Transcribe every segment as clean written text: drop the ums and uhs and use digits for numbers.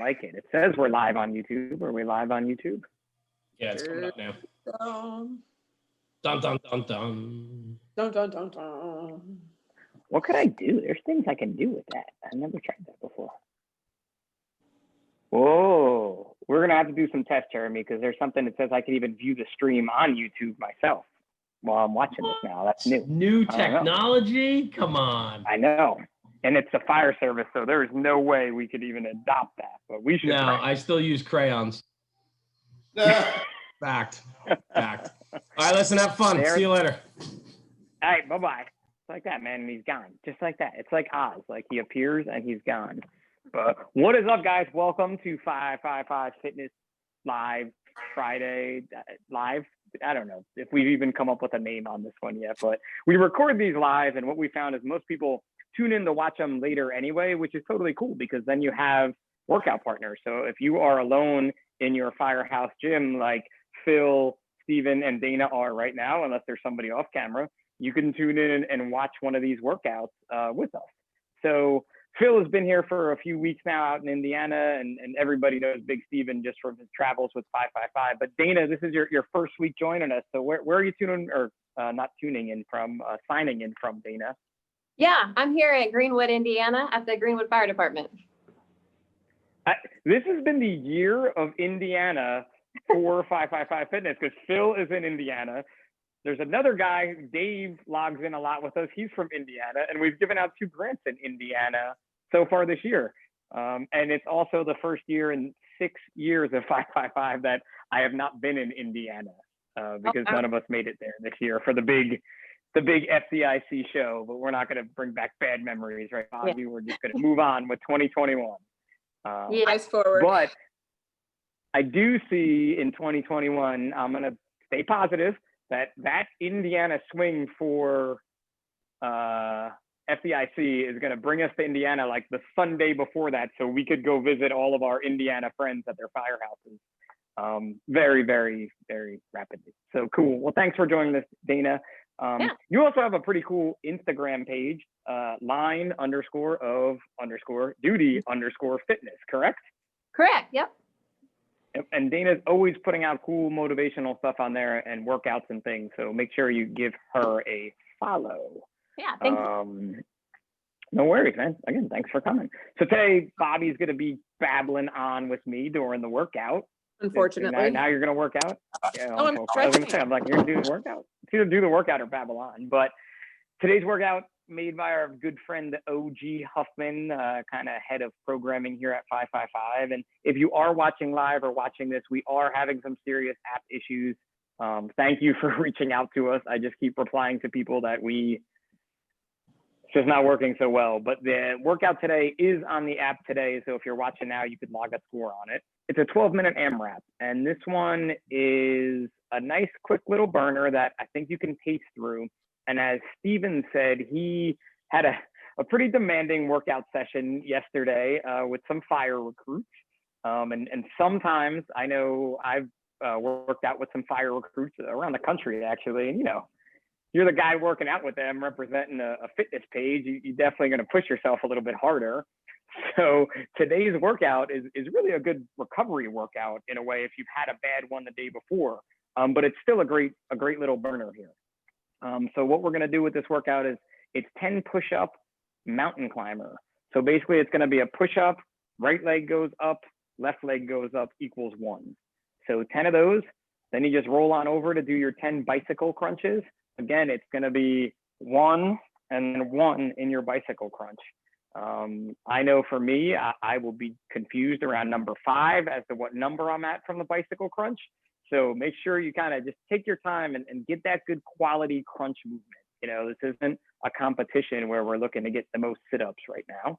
like it. It says we're live on YouTube. Are we live on YouTube? Yeah, it's coming up now. Dun, Dun, dun, dun, dun. dun, dun, dun, dun. What could I do? There's things I can do with that. I've never tried that before. Whoa, we're going to have to do some tests, Jeremy, because there's something that says I can even view the stream on YouTube myself while I'm watching this now. That's new. New technology? Come on. I know. And it's a fire service, so there's no way we could even adopt that, but we should. No, try. I still use crayons. Fact. All right, listen, have fun. See you later. All right, bye-bye. It's like that, man, and he's gone. Just like that. It's like Oz. Like he appears and he's gone. But what is up, guys? Welcome to 555 Fitness Live Friday Live. I don't know if we've even come up with a name on this one yet, but we record these live, and what we found is most people tune in to watch them later anyway, which is totally cool because then you have workout partners. So if you are alone in your firehouse gym, like Phil, Steven, and Dana are right now, unless there's somebody off camera, you can tune in and watch one of these workouts with us. So Phil has been here for a few weeks now out in Indiana, and everybody knows Big Steven just from his travels with 555. But Dana, this is your first week joining us. So where are you tuning, or not tuning in from, signing in from, Dana? Yeah, I'm here at Greenwood, Indiana at the Greenwood Fire Department. This has been the year of Indiana for 555 Fitness because Phil is in Indiana. There's another guy, Dave, logs in a lot with us. He's from Indiana, and we've given out 2 grants in Indiana so far this year. And it's also the first year in 6 years of 555 that I have not been in Indiana because none of us made it there this year for the big FDIC show. But we're not going to bring back bad memories, right, Bobby? Yeah. We're just going to move on with 2021. Eyes forward. But I do see in 2021, I'm going to stay positive, that Indiana swing for FDIC is going to bring us to Indiana like the Sunday before that, so we could go visit all of our Indiana friends at their firehouses very, very, very rapidly. So cool. Well, thanks for joining us, Dana. You also have a pretty cool Instagram page, line_of_duty_fitness, correct? Correct, yep. And Dana's always putting out cool motivational stuff on there and workouts and things. So make sure you give her a follow. Yeah, thank you. No worries, man. Again, thanks for coming. So today, Bobby's going to be babbling on with me during the workout. Unfortunately. Now you're going to work out? Yeah, I'm I'm like, you're going to do the workout? It's either do the workout or babble on. But today's workout made by our good friend OG Huffman, kind of head of programming here at 555. And if you are watching live or watching this, we are having some serious app issues. Thank you for reaching out to us. I just keep replying to people that it's just not working so well. But the workout today is on the app today. So if you're watching now, you could log a score on it. It's a 12-minute AMRAP. And this one is a nice, quick little burner that I think you can pace through. And as Steven said, he had a pretty demanding workout session yesterday with some fire recruits. And sometimes I know I've worked out with some fire recruits around the country, actually. And, you know, you're the guy working out with them representing a fitness page. You're definitely going to push yourself a little bit harder. So today's workout is really a good recovery workout in a way if you've had a bad one the day before. But it's still a great little burner here. So what we're going to do with this workout is it's 10 push-up mountain climber. So basically it's going to be a push-up, right leg goes up, left leg goes up equals 1. So 10 of those, then you just roll on over to do your 10 bicycle crunches. Again, it's going to be 1 and then 1 in your bicycle crunch. I know for me, I will be confused around number 5 as to what number I'm at from the bicycle crunch. So make sure you kind of just take your time and get that good quality crunch movement. You know, this isn't a competition where we're looking to get the most sit-ups right now.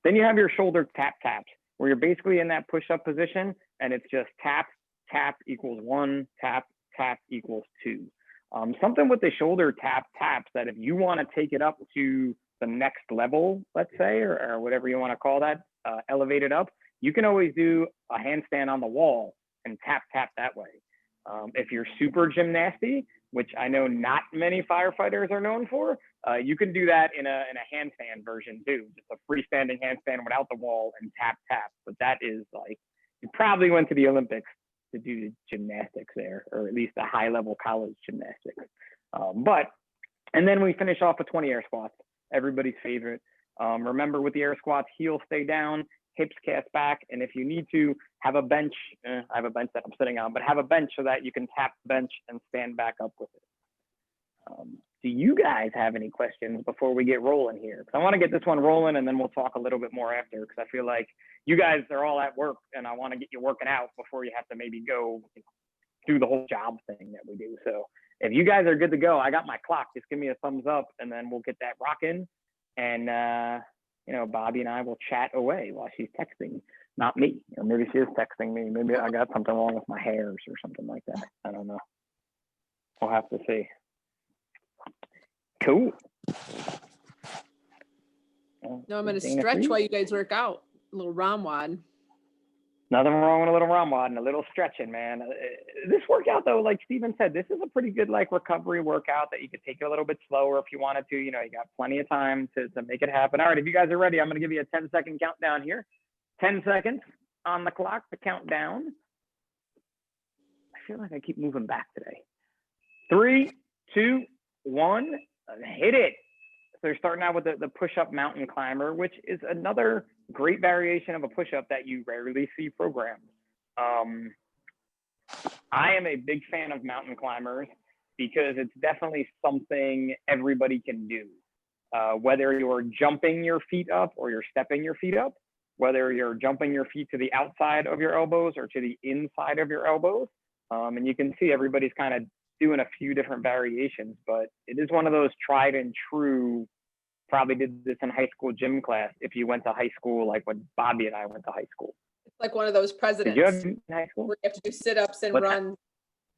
Then you have your shoulder taps, where you're basically in that push-up position, and it's just tap, tap equals 1, tap, tap equals 2. Something with the shoulder taps that if you want to take it up to the next level, let's say, or whatever you want to call that, elevate it up, you can always do a handstand on the wall and tap that way. If you're super gymnasty, which I know not many firefighters are known for, You can do that in a handstand version too, just a freestanding handstand without the wall and tap, tap. But that is like, you probably went to the Olympics to do gymnastics there, or at least a high level college gymnastics. And then we finish off with 20 air squats, everybody's favorite. Remember with the air squats, heels stay down, hips cast back. And if you need to have a bench, I have a bench that I'm sitting on, but have a bench so that you can tap the bench and stand back up with it. Do you guys have any questions before we get rolling here? Because I want to get this one rolling and then we'll talk a little bit more after, because I feel like you guys are all at work and I want to get you working out before you have to maybe go do the whole job thing that we do. So if you guys are good to go, I got my clock. Just give me a thumbs up and then we'll get that rocking. And, you know, Bobby and I will chat away while she's texting, not me. Or maybe she is texting me. Maybe I got something wrong with my hairs or something like that. I don't know. We'll have to see. Cool. No, I'm going to stretch while you guys work out. A little Ramwad. Nothing wrong with a little Ramwad and a little stretching, man. This workout, though, like Steven said, this is a pretty good like recovery workout that you could take it a little bit slower if you wanted to. You know, you got plenty of time to make it happen. All right, if you guys are ready, I'm going to give you a 10-second countdown here. 10 seconds on the clock to count down. I feel like I keep moving back today. 3, 2, 1, hit it. So they're starting out with the push-up mountain climber, which is another great variation of a push-up that you rarely see programmed. I am a big fan of mountain climbers because it's definitely something everybody can do. Whether you're jumping your feet up or you're stepping your feet up, whether you're jumping your feet to the outside of your elbows or to the inside of your elbows. And you can see everybody's kind of doing a few different variations, but it is one of those tried and true. Probably did this in high school gym class if you went to high school, like when Bobby and I went to high school. It's like one of those presidents. Did you have in high school? Where you have to do sit-ups and run.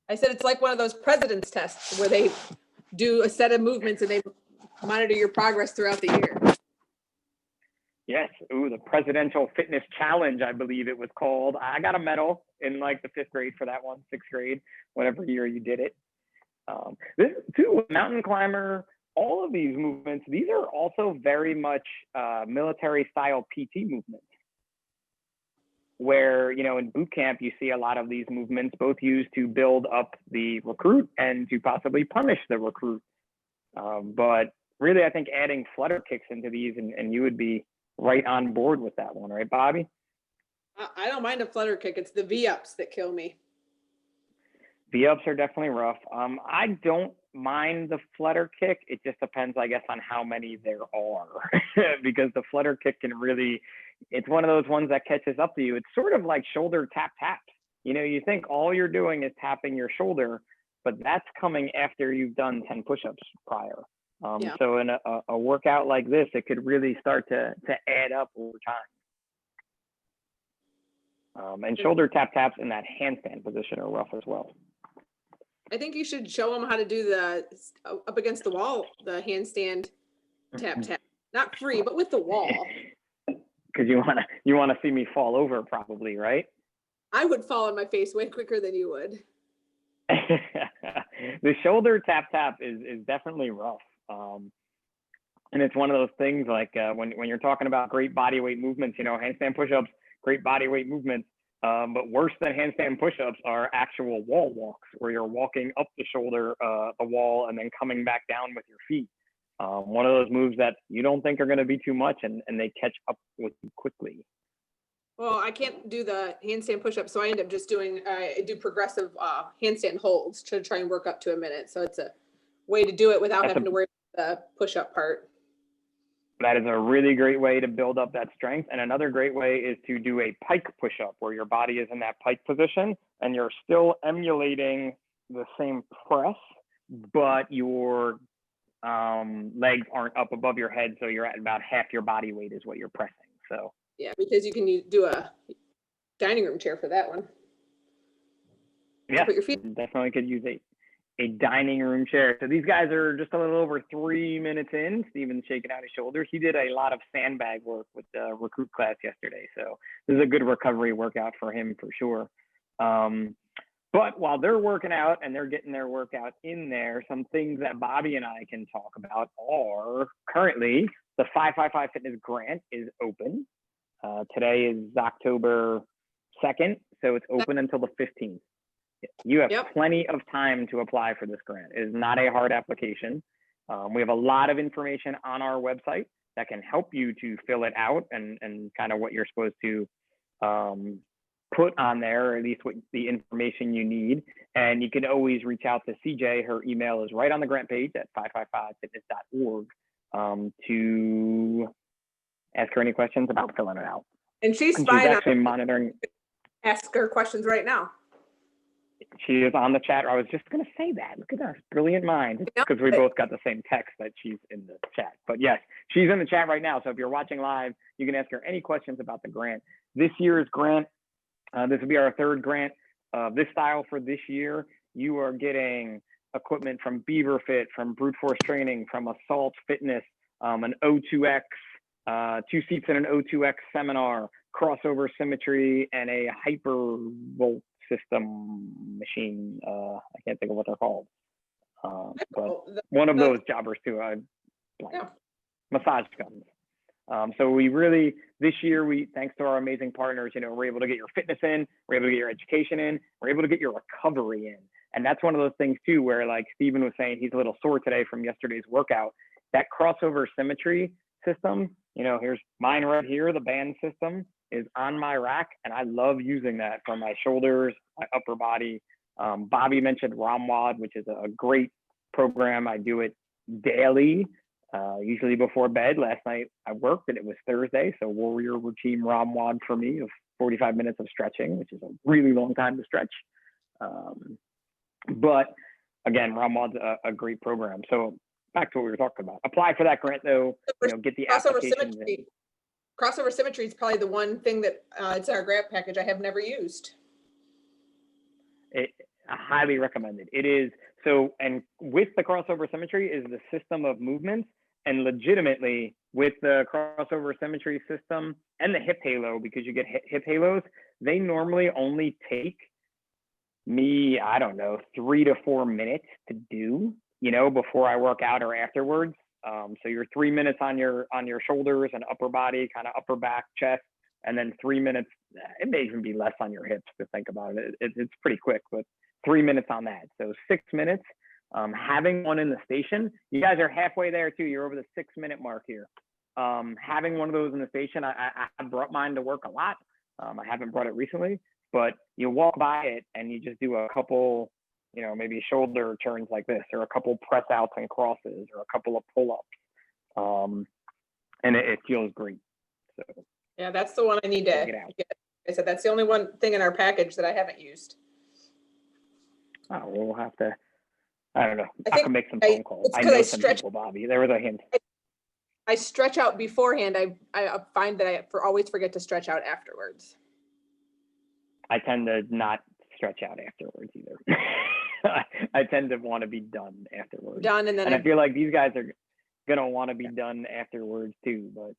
I said it's like one of those president's tests where they do a set of movements and they monitor your progress throughout the year. Yes. Ooh, the Presidential Fitness Challenge, I believe it was called. I got a medal in like the 5th grade for that one, 6th grade, whatever year you did it. This too, mountain climber, all of these movements, these are also very much military style PT movements. Where, you know, in boot camp, you see a lot of these movements both used to build up the recruit and to possibly punish the recruit. But really, I think adding flutter kicks into these, and you would be right on board with that one, right, Bobby? I don't mind a flutter kick. It's the V-ups that kill me. V-ups are definitely rough. I don't mind the flutter kick. It just depends, I guess, on how many there are. Because the flutter kick can really, it's one of those ones that catches up to you. It's sort of like shoulder tap taps. You know, you think all you're doing is tapping your shoulder, but that's coming after you've done 10 push-ups prior. So in a workout like this, it could really start to add up over time. And shoulder tap taps in that handstand position are rough as well. I think you should show them how to do the up against the wall, the handstand tap tap. Not free, but with the wall. Because you wanna see me fall over, probably, right? I would fall on my face way quicker than you would. The shoulder tap tap is definitely rough. And it's one of those things like when you're talking about great body weight movements, you know, handstand push-ups, great body weight movements. But worse than handstand push-ups are actual wall walks, where you're walking up the shoulder, the wall, and then coming back down with your feet. One of those moves that you don't think are going to be too much, and they catch up with you quickly. Well, I can't do the handstand push-up, so I end up just doing, I do progressive handstand holds to try and work up to a minute. So it's a way to do it without having to worry about the push-up part. That is a really great way to build up that strength. And another great way is to do a pike push-up, where your body is in that pike position and you're still emulating the same press, but your legs aren't up above your head. So you're at about half your body weight is what you're pressing. So yeah, because you can do a dining room chair for that one. Yeah, put your feet. Definitely could use a dining room chair. So these guys are just a little over 3 minutes in. Steven's shaking out his shoulders. He did a lot of sandbag work with the recruit class yesterday. So this is a good recovery workout for him for sure. But while they're working out and they're getting their workout in there, some things that Bobby and I can talk about are currently the 555 Fitness Grant is open. Today is October 2nd, so it's open until the 15th. You have plenty of time to apply for this grant. It is not a hard application. We have a lot of information on our website that can help you to fill it out and kind of what you're supposed to put on there, or at least what the information you need. And you can always reach out to CJ. Her email is right on the grant page at 555fitness.org to ask her any questions about filling it out. And she's actually monitoring. Ask her questions right now. She is on the chat. I was just going to say that. Look at us, brilliant mind, because we both got the same text that she's in the chat. But yes, she's in the chat right now. So if you're watching live, you can ask her any questions about the grant. This year's grant, this will be our third grant of this style for this year. You are getting equipment from Beaver Fit, from Brute Force Training, from Assault Fitness, an O2X, 2 seats in an O2X seminar, crossover symmetry, and a Hypervolt system machine. I can't think of what they're called, but one of those jobbers too. Massage guns. So we really, this year, thanks to our amazing partners, we're able to get your fitness in, we're able to get your education in, we're able to get your recovery in. And that's one of those things too, where like Steven was saying, he's a little sore today from yesterday's workout. That crossover symmetry system, here's mine right here, the band system is on my rack, and I love using that for my shoulders, my upper body. Bobby mentioned ROMWOD, which is a great program. I do it daily, usually before bed. Last night I worked and it was Thursday, so warrior routine ROMWOD for me of 45 minutes of stretching, which is a really long time to stretch. But again, ROMWOD's a great program. So back to what we were talking about. Apply for that grant though, get the applications in. Crossover symmetry is probably the one thing that it's our grant package I have never used. I highly recommend it. It is so, and with the crossover symmetry is the system of movements, and legitimately with the crossover symmetry system and the hip halo, because you get hip halos, they normally only take me, I don't know, 3 to 4 minutes to do, before I work out or afterwards. So you're 3 minutes on your shoulders and upper body, kind of upper back, chest, and then 3 minutes. It may even be less on your hips to think about it. It's pretty quick, but 3 minutes on that. So 6 minutes. Having one in the station, you guys are halfway there too. You're over the 6 minute mark here. Having one of those in the station, I brought mine to work a lot. I haven't brought it recently, but you walk by it and you just do a couple, maybe shoulder turns like this, or a couple press outs and crosses, or a couple of pull-ups. And it feels great. So yeah, that's the one I need to get. I said, that's the only one thing in our package that I haven't used. Oh, we'll have to, I don't know. I can make some phone calls. I know some people, Bobby. There was a hint. I stretch out beforehand. I find that I always forget to stretch out afterwards. I tend to not stretch out afterwards either. I tend to want to be done afterwards. And then I feel like these guys are gonna want to be done afterwards too, but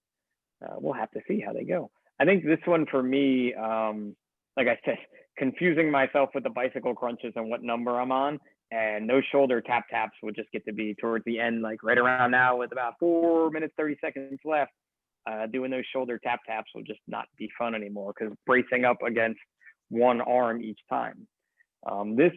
we'll have to see how they go. I think this one for me, like I said, confusing myself with the bicycle crunches and what number I'm on, and those shoulder taps would just get to be towards the end, like right around now with about 4 minutes, 30 seconds left. Doing those shoulder taps will just not be fun anymore, because bracing up against one arm each time. This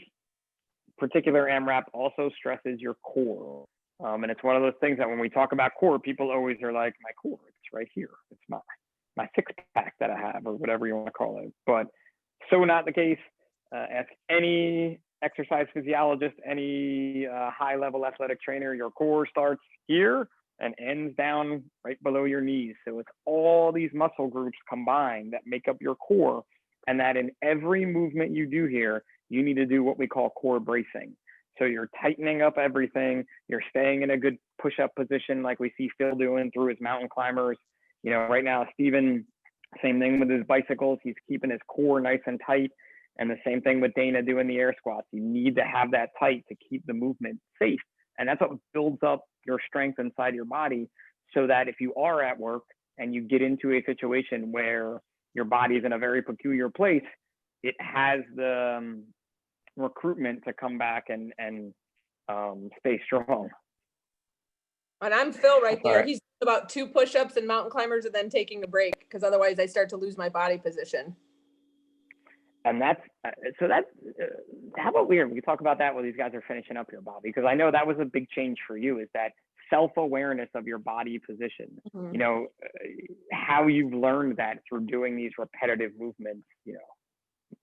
particular AMRAP also stresses your core. And it's one of those things that when we talk about core, people always are like, my core, it's right here. It's my six pack that I have, or whatever you want to call it. But so not the case. Ask any exercise physiologist, any high level athletic trainer, your core starts here and ends down right below your knees. So it's all these muscle groups combined that make up your core. And that in every movement you do here, you need to do what we call core bracing. So you're tightening up everything. You're staying in a good push-up position like we see Phil doing through his mountain climbers. Right now, Steven, same thing with his bicycles. He's keeping his core nice and tight. And the same thing with Dana doing the air squats. You need to have that tight to keep the movement safe. And that's what builds up your strength inside your body, so that if you are at work and you get into a situation where your body is in a very peculiar place, it has the recruitment to come back and stay strong. And I'm Phil right there. All right. He's about 2 push-ups and mountain climbers and then taking a break because otherwise I start to lose my body position. And that's how about we talk about that while these guys are finishing up here, Bobby, because I know that was a big change for you, is that self-awearness of your body position. Mm-hmm. You know, how you've learned that through doing these repetitive movements, you know,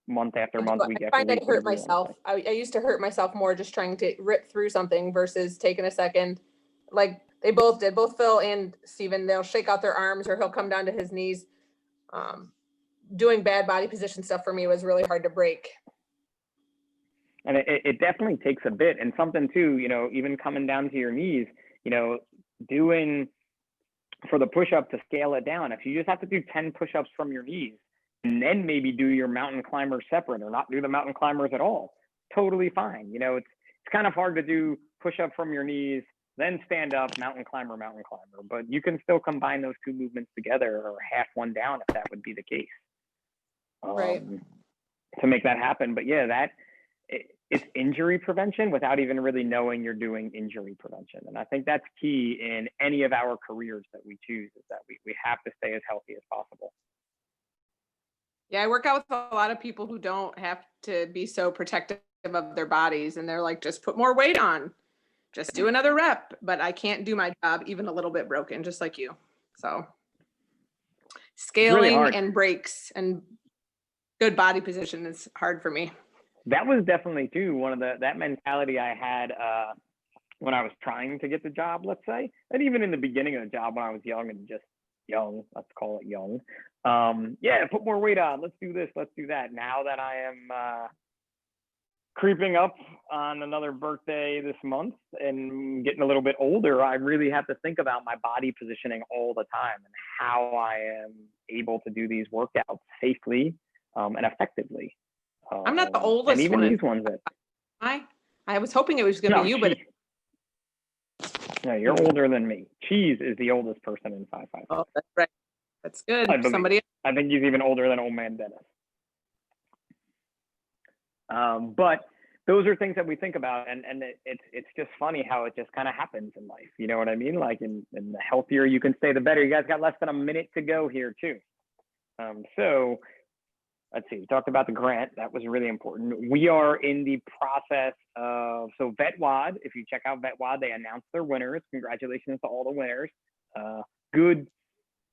month after month, week after week. I hurt myself. I used to hurt myself more just trying to rip through something versus taking a second. Like they both did, both Phil and Steven, they'll shake out their arms or he'll come down to his knees. Doing bad body position stuff for me was really hard to break. And it definitely takes a bit, and something too, you know, even coming down to your knees, you know, doing for the push-up to scale it down. If you just have to do 10 push-ups from your knees and then maybe do your mountain climbers separate or not do the mountain climbers at all, totally fine. You know, it's kind of hard to do push-up from your knees, then stand up, mountain climber, but you can still combine those 2 movements together or half one down if that would be the case. Right. To make that happen. But yeah, it's injury prevention without even really knowing you're doing injury prevention. And I think that's key in any of our careers that we choose, is that we have to stay as healthy as possible. Yeah, I work out with a lot of people who don't have to be so protective of their bodies. And they're like, just put more weight on, just do another rep. But I can't do my job even a little bit broken, just like you. So scaling and breaks and good body position is hard for me. That was definitely too one of that mentality I had when I was trying to get the job, let's say, and even in the beginning of the job when I was young and just young, let's call it young. Yeah, put more weight on. Let's do this. Let's do that. Now that I am creeping up on another birthday this month and getting a little bit older, I really have to think about my body positioning all the time and how I am able to do these workouts safely and effectively. I'm not the oldest and even one. These ones that I was hoping it was going to be you, but no, you're older than me. Cheese is the oldest person in 555. Oh, that's right. That's good. I think he's even older than old man Dennis. But those are things that we think about, and it's just funny how it just kind of happens in life. You know what I mean? Like, and the healthier you can stay, the better. You guys got less than a minute to go here too. So let's see, we talked about the grant. That was really important. We are in the process of, so VetWad, if you check out VetWad, they announced their winners. Congratulations to all the winners. Good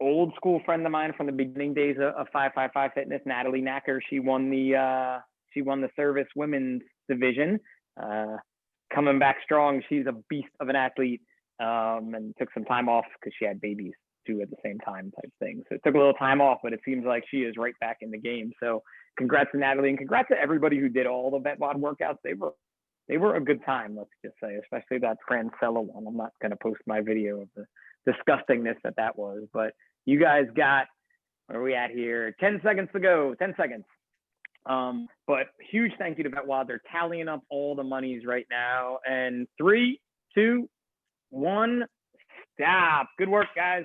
old school friend of mine from the beginning days of 555 Fitness, Natalie Knacker. She won the service women's division. Coming back strong. She's a beast of an athlete, and took some time off because she had babies too at the same time type thing. So it took a little time off, but it seems like she is right back in the game. So congrats to Natalie, and congrats to everybody who did all the VetWad workouts. They were a good time, let's just say, especially that Francella one. I'm not going to post my video of the disgustingness that was, but you guys got, where are we at here? 10 seconds to go, 10 seconds. But huge thank you to VetWad. They're tallying up all the monies right now. And 3, 2, 1, stop. Good work, guys.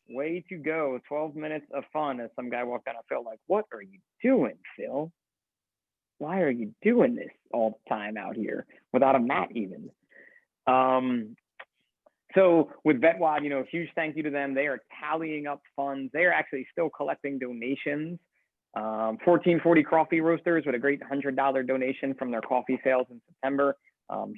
Way to go. 12 minutes of fun. As some guy walked down, I felt like, what are you doing, Phil? Why are you doing this all the time out here without a mat even? So with VetWad, you know, huge thank you to them. They are tallying up funds. They are actually still collecting donations. 1440 Coffee Roasters with a great $100 donation from their coffee sales in September.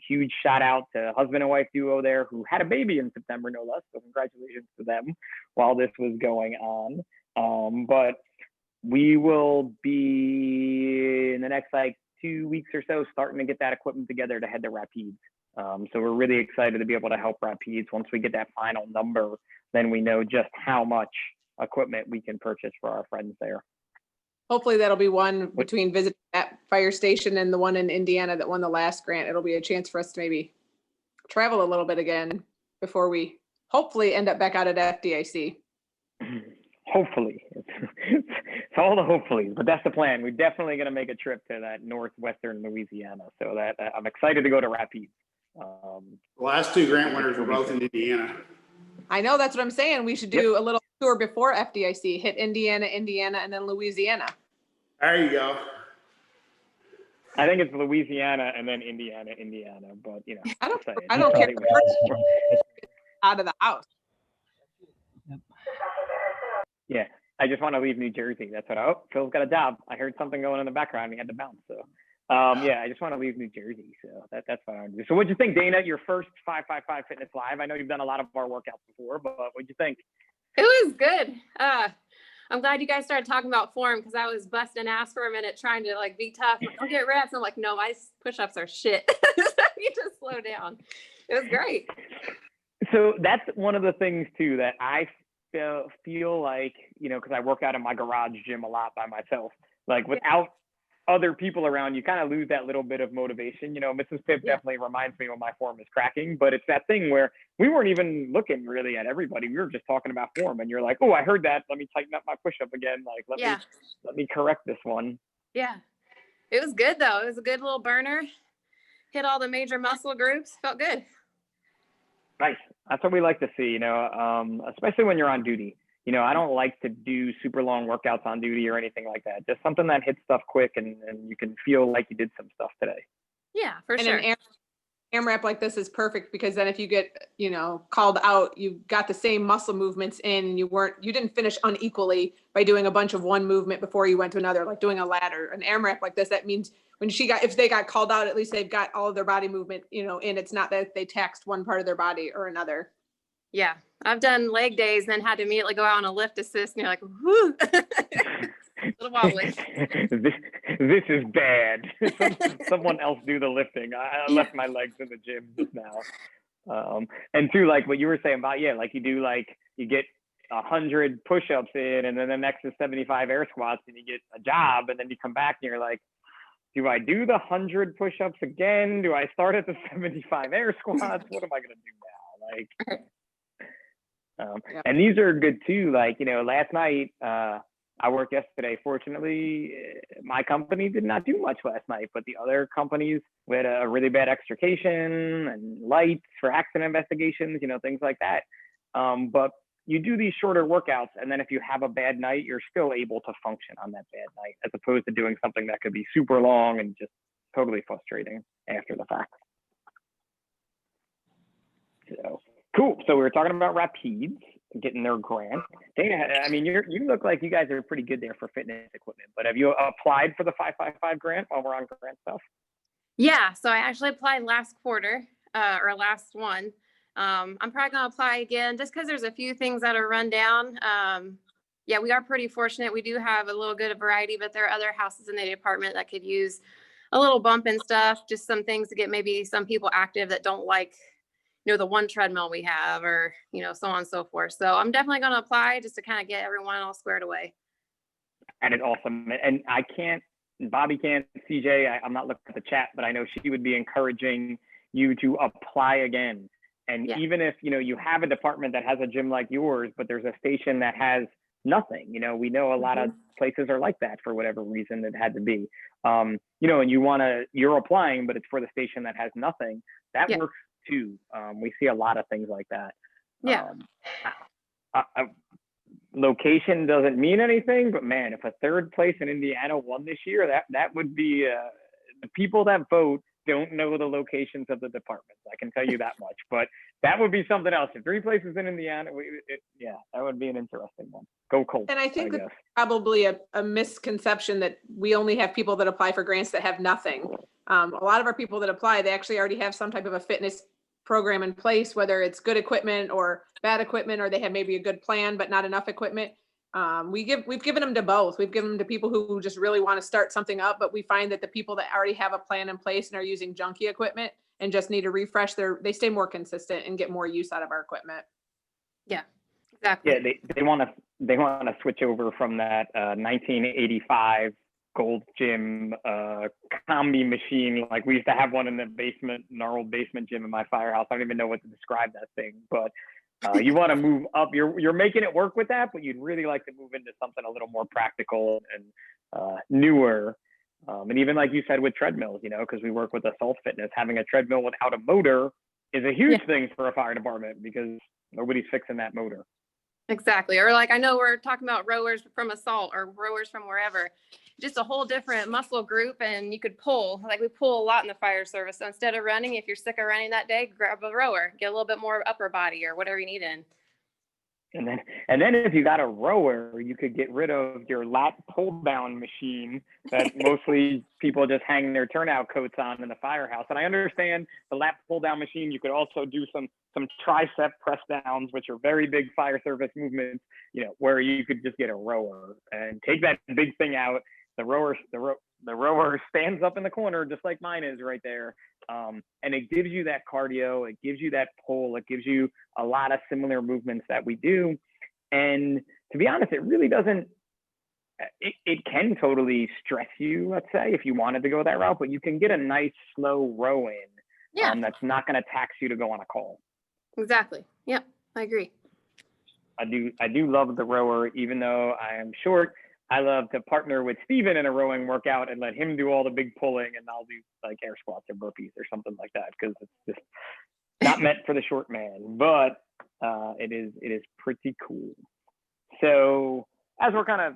Huge shout out to husband and wife duo there who had a baby in September, no less. So congratulations to them while this was going on. But we will be in the next like 2 weeks or so starting to get that equipment together to head to Rapides. So we're really excited to be able to help Rapides. Once we get that final number, then we know just how much equipment we can purchase for our friends there. Hopefully that'll be one between visiting that fire station and the one in Indiana that won the last grant. It'll be a chance for us to maybe travel a little bit again before we hopefully end up back out at FDIC. Hopefully. It's all the hopefullys, but that's the plan. We're definitely going to make a trip to that northwestern Louisiana. So that I'm excited to go to Rapides. The last 2 grant winners were both in Indiana. I know, that's what I'm saying. We should do a little tour before FDIC, hit Indiana, and then Louisiana. There you go. I think it's Louisiana and then Indiana, but I don't saying. care. Out of the house. Yeah, I just want to leave New Jersey. That's what Phil's got a job. I heard something going in the background. He had to bounce. So, yeah, I just want to leave New Jersey. So that's what I want to do. So what'd you think, Dana, your first 555 Fitness Live? I know you've done a lot of our workouts before, but what'd you think? It was good. I'm glad you guys started talking about form because I was busting ass for a minute trying to like be tough. Like, I'll get reps. I'm like, no, my push-ups are shit. So you just slow down. It was great. So that's one of the things too that I feel like, because I work out in my garage gym a lot by myself, like without other people around, you kind of lose that little bit of motivation. Mrs. Pip definitely reminds me when my form is cracking, but it's that thing where we weren't even looking really at everybody. We were just talking about form and you're like, oh, I heard that. Let me tighten up my push-up again. Like, let me correct this one. Yeah. It was good though. It was a good little burner. Hit all the major muscle groups. Felt good. Nice. That's what we like to see, especially when you're on duty. I don't like to do super long workouts on duty or anything like that. Just something that hits stuff quick and you can feel like you did some stuff today. Yeah, for sure. An AMRAP like this is perfect because then if you get, called out, you got the same muscle movements in and you didn't finish unequally by doing a bunch of one movement before you went to another, like doing a ladder. An AMRAP like this, that means if they got called out, at least they've got all of their body movement, and it's not that they taxed one part of their body or another. Yeah. I've done leg days, then had to immediately go out on a lift assist and you're like, whoo. A little wobbly. This is bad. Someone else do the lifting. I left my legs in the gym just now. And too, like what you were saying about, like you do, like you get 100 push-ups in and then the next is 75 air squats and you get a job and then you come back and you're like, do I do the 100 push-ups again? Do I start at the 75 air squats? What am I going to do now? And these are good too. Like, last night, I worked yesterday. Fortunately, my company did not do much last night, but the other companies had a really bad extrication and lights for accident investigations, things like that. But you do these shorter workouts, and then if you have a bad night, you're still able to function on that bad night, as opposed to doing something that could be super long and just totally frustrating after the fact. So cool. So we were talking about Rapides getting their grant. Dana, I mean, you look like you guys are pretty good there for fitness equipment, but have you applied for the 555 grant while we're on grant stuff? Yeah. So I actually applied last quarter or last one. I'm probably going to apply again just because there's a few things that are run down. Yeah, we are pretty fortunate. We do have a little good of variety, but there are other houses in the department that could use a little bump and stuff, just some things to get maybe some people active that don't like the one treadmill we have or, so on and so forth. So I'm definitely going to apply just to kind of get everyone all squared away. And it's awesome. And Bobby can't, CJ, I'm not looking at the chat, but I know she would be encouraging you to apply again. And even if, you have a department that has a gym like yours, but there's a station that has nothing, we know a lot of places are like that for whatever reason it had to be, and you're applying, but it's for the station that has nothing. That works too. We see a lot of things like that. Location doesn't mean anything, but man, if a third place in Indiana won this year, that would be the people that vote don't know the locations of the departments. I can tell you that much, but that would be something else. If 3 places in Indiana, that would be an interesting one. Go Colts. And I think that's probably a misconception that we only have people that apply for grants that have nothing. A lot of our people that apply, they actually already have some type of a fitness program in place, whether it's good equipment or bad equipment, or they have maybe a good plan, but not enough equipment. We've given them to both. We've given them to people who just really want to start something up, but we find that the people that already have a plan in place and are using junky equipment and just need to refresh they stay more consistent and get more use out of our equipment. Yeah, exactly. Yeah, they want to switch over from that 1985 Gold Gym combi machine. Like we used to have one in the basement, in our old basement gym in my firehouse. I don't even know what to describe that thing, but you want to move up. You're making it work with that, but you'd really like to move into something a little more practical and newer. And even like you said with treadmills, because we work with Assault Fitness, having a treadmill without a motor is a huge thing for a fire department because nobody's fixing that motor. Exactly. Or like, I know we're talking about rowers from Assault or rowers from wherever. just a whole different muscle group, and you could pull. Like we pull a lot in the fire service. So instead of running, if you're sick of running that day, grab a rower, get a little bit more upper body or whatever you need in. And then if you got a rower, you could get rid of your lat pull down machine that mostly people just hang their turnout coats on in the firehouse. And I understand the lat pull down machine. You could also do some tricep press downs, which are very big fire service movements, where you could just get a rower and take that big thing out. The rower stands up in the corner just like mine is right there. And it gives you that cardio, it gives you that pull, it gives you a lot of similar movements that we do. And to be honest, it really doesn't, it can totally stress you, let's say, if you wanted to go that route, but you can get a nice slow row in that's not going to tax you to go on a call. Exactly. Yep. I agree. I do love the rower, even though I am short. I love to partner with Steven in a rowing workout and let him do all the big pulling, and I'll do like air squats or burpees or something like that, because it's just not meant for the short man, but it is pretty cool. So as we're kind of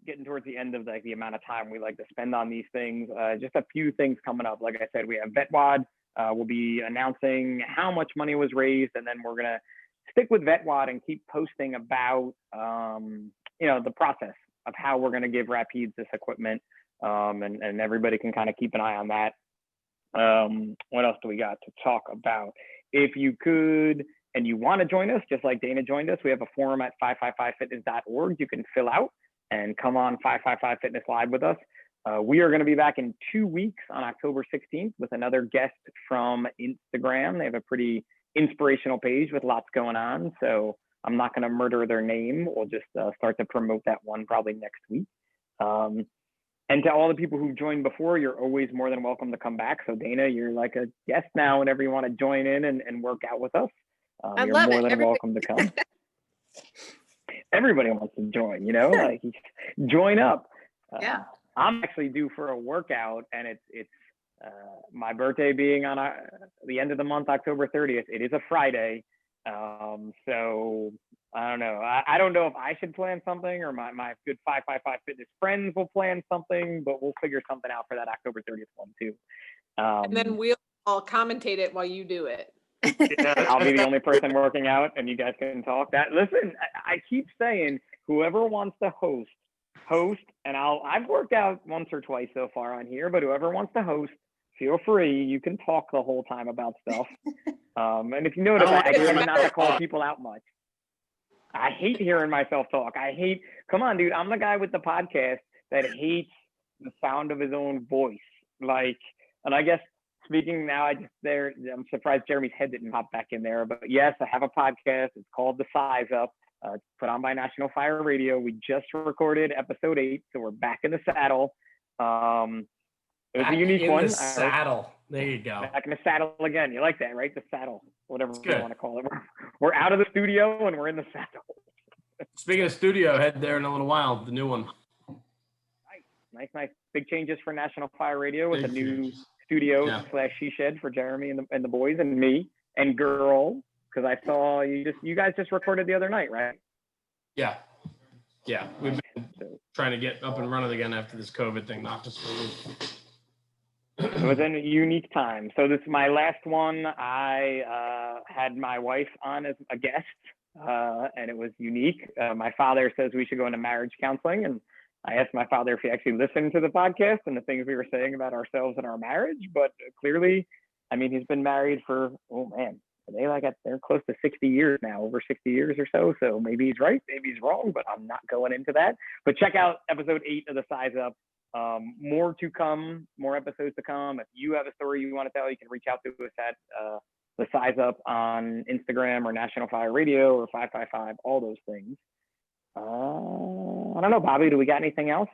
getting towards the end of like the amount of time we like to spend on these things, just a few things coming up. Like I said, we have VetWAD. We'll be announcing how much money was raised, and then we're going to stick with VetWAD and keep posting about, the process of how we're going to give Rapides this equipment, and everybody can kind of keep an eye on that. What else do we got to talk about? If you could, and you want to join us, just like Dana joined us, we have a forum at 555fitness.org. You can fill out and come on 555 Fitness Live with us. We are going to be back in 2 weeks on October 16th with another guest from Instagram. They have a pretty inspirational page with lots going on, so I'm not going to murder their name. We'll just start to promote that one probably next week. And to all the people who joined before, you're always more than welcome to come back. So Dana, you're like a guest now whenever you want to join in and work out with us. I you're love more it. than welcome to come. Everybody wants to join, like join up. Yeah. I'm actually due for a workout, and it's my birthday being on the end of the month, October 30th. It is a Friday. So I don't know. I don't know if I should plan something or my good 555 Fitness friends will plan something, but we'll figure something out for that October 30th one too. And then we'll all commentate it while you do it. I'll be the only person working out, and you guys can talk. Listen, I keep saying whoever wants to host, and I've worked out once or twice so far on here, but whoever wants to host, feel free. You can talk the whole time about stuff. And if you notice, I try not to call people out much. I hate hearing myself talk. Come on, dude. I'm the guy with the podcast that hates the sound of his own voice. And I guess speaking now, I'm surprised Jeremy's head didn't pop back in there. But yes, I have a podcast. It's called The Size Up. It's put on by National Fire Radio. We just recorded episode 8, so we're back in the saddle. It was a unique one. The saddle. There you go. Back in the saddle again. You like that, right? The saddle, whatever you want to call it. We're out of the studio and we're in the saddle. Speaking of studio, head there in a little while. The new one. Nice. Big changes for National Fire Radio with a new studio / she shed for Jeremy and the boys and me and girl. Because I saw you guys just recorded the other night, right? Yeah. We've been trying to get up and running again after this COVID thing knocked us for a loop. It was a unique time. So this is my last one. I had my wife on as a guest, and it was unique. My father says we should go into marriage counseling, and I asked my father if he actually listened to the podcast and the things we were saying about ourselves and our marriage. But clearly, he's been married for, they're close to 60 years now, over 60 years or so. So maybe he's right, maybe he's wrong, but I'm not going into that. But check out episode 8 of The Size Up. More to come, more episodes to come. If you have a story you want to tell, you can reach out to us at The Size Up on Instagram or National Fire Radio or 555, all those things. I don't know, Bobby, do we got anything else?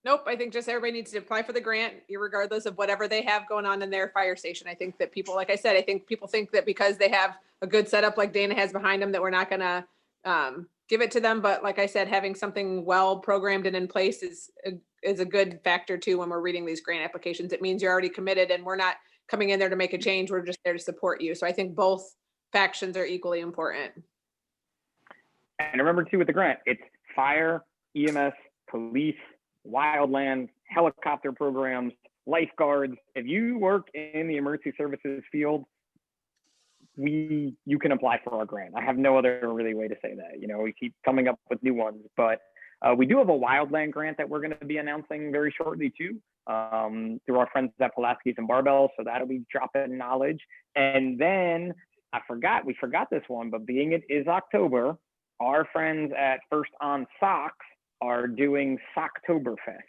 Nope. I think just everybody needs to apply for the grant, regardless of whatever they have going on in their fire station. I think that people, like I said, people think that because they have a good setup like Dana has behind them, that we're not going to give it to them. But like I said, having something well programmed and in place is a good factor too when we're reading these grant applications. It means you're already committed and we're not coming in there to make a change. We're just there to support you. So I think both factions are equally important. And remember too, with the grant, it's fire, EMS, police, wildland, helicopter programs, lifeguards. If you work in the emergency services field, you can apply for our grant. I have no other really way to say that. You know, we keep coming up with new ones, but we do have a wildland grant that we're going to be announcing very shortly too, through our friends at Pulaski's and Barbell. So that'll be dropping knowledge. And then we forgot this one, but being it is October, our friends at First On Socks are doing Socktoberfest.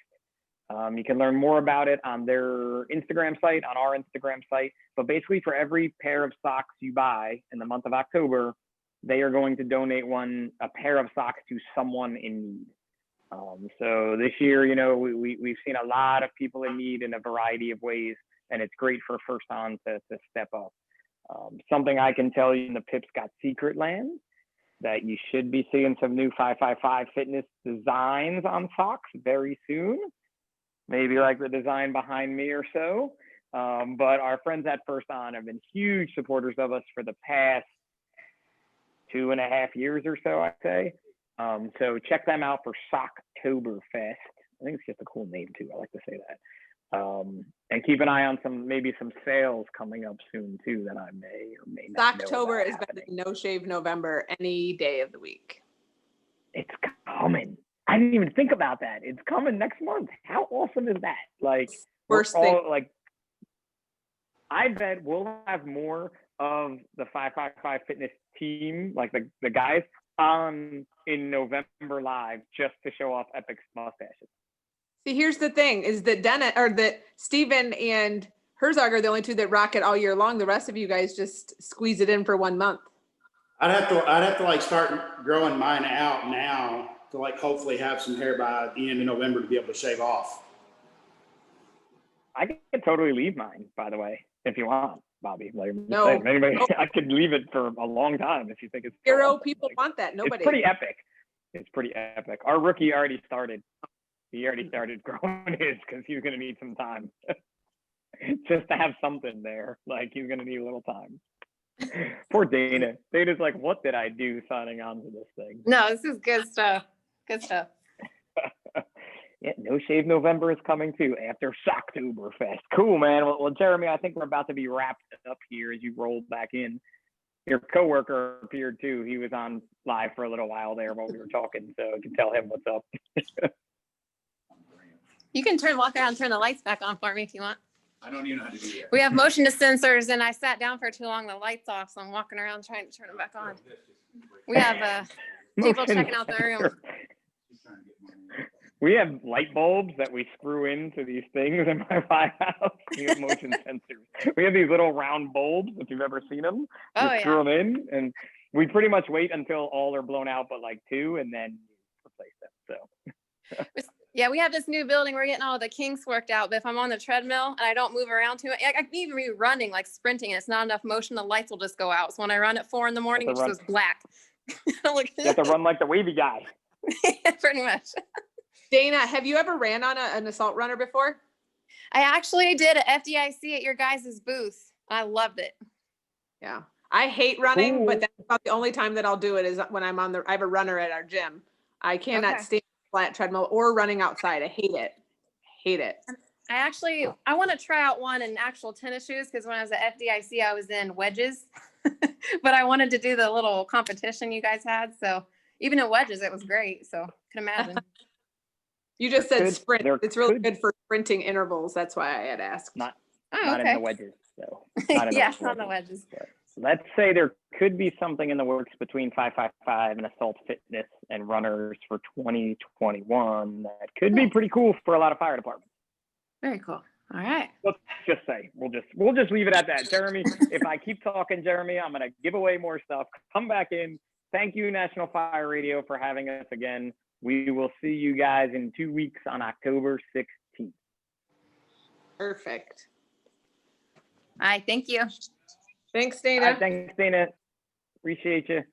You can learn more about it on their Instagram site, on our Instagram site. But basically, for every pair of socks you buy in the month of October, they are going to donate a pair of socks to someone in need. So this year, you know, we've seen a lot of people in need in a variety of ways, and it's great for First On to step up. Something I can tell you in the Pips Got Secret land, that you should be seeing some new 555 fitness designs on socks very soon. Maybe like the design behind me or so. But our friends at First On have been huge supporters of us for the past 2.5 years or so, I'd say. So check them out for Socktoberfest. I think it's just a cool name too. I like to say that. And keep an eye on maybe some sales coming up soon too that I may or may not know October about is better happening. than No Shave November any day of the week. It's coming. I didn't even think about that. It's coming next month. How awesome is that? Like, Worst thing. like, I bet we'll have more of the 555 fitness team, like the guys, on in November live just to show off Epic's mustaches. See, here's the thing: is that Steven and Herzog are the only two that rock it all year long. The rest of you guys just squeeze it in for 1 month. I'd have to like start growing mine out now to like hopefully have some hair by the end of November to be able to shave off. I could totally leave mine, by the way, if you want, Bobby. Like, No. anybody, I could leave it for a long time if you think it's Zero awesome. people Like, want that. Nobody. It's pretty epic. It's pretty epic. Our rookie already started. He already started growing his because he's going to need some time just to have something there. Like, he's going to need a little time. Poor Dana. Dana's like, what did I do signing on to this thing? No, this is good stuff. Good stuff. Yeah, No Shave November is coming too after Socktoberfest. Cool, man. Well, Jeremy, I think we're about to be wrapped up here as you roll back in. Your coworker appeared too. He was on live for a little while there while we were talking, so you can tell him what's up. You can walk around and turn the lights back on for me if you want. I don't even know how to do that. We have motion to sensors and I sat down for too long, the lights off, so I'm walking around trying to turn them back on. We have people Motion checking out the room. sensor. We have light bulbs that we screw into these things in my house. We have motion sensors. We have these little round bulbs, if you've ever seen them. Oh, You screw yeah. them in, and we pretty much wait until all are blown out, but like 2, and then replace them. So Yeah, we have this new building. We're getting all the kinks worked out. But if I'm on the treadmill and I don't move around too much, I can even be running, like sprinting, and it's not enough motion, the lights will just go out. So when I run at 4 in the morning, it just goes black. Like, you have to run like the wavy guy. pretty much. Dana, have you ever ran on an assault runner before? I actually did a FDIC at your guys' booth. I loved it. Yeah. I hate running, Cool. but that's about the only time that I'll do it is when I have a runner at our gym. I cannot Okay. stand flat treadmill or running outside. I hate it. Hate it. I want to try out one in actual tennis shoes because when I was at FDIC, I was in wedges, but I wanted to do the little competition you guys had. So even in wedges, it was great. So I can imagine. You just said Could- sprint. there It's really could- good for sprinting intervals. That's why I had asked. Not Oh, not in okay. the wedges, though. Not in the Yeah, not the wedges. wedges. Let's say there could be something in the works between 555 and Assault Fitness and runners for 2021 that could be pretty cool for a lot of fire departments. Very cool. All right. Let's just say we'll just leave it at that. Jeremy, if I keep talking, Jeremy, I'm gonna give away more stuff. Come back in. Thank you, National Fire Radio, for having us again. We will see you guys in 2 weeks on October 16th. Perfect. All right. Thank you. Thanks, All Dana. right, thanks, Dana. Appreciate you.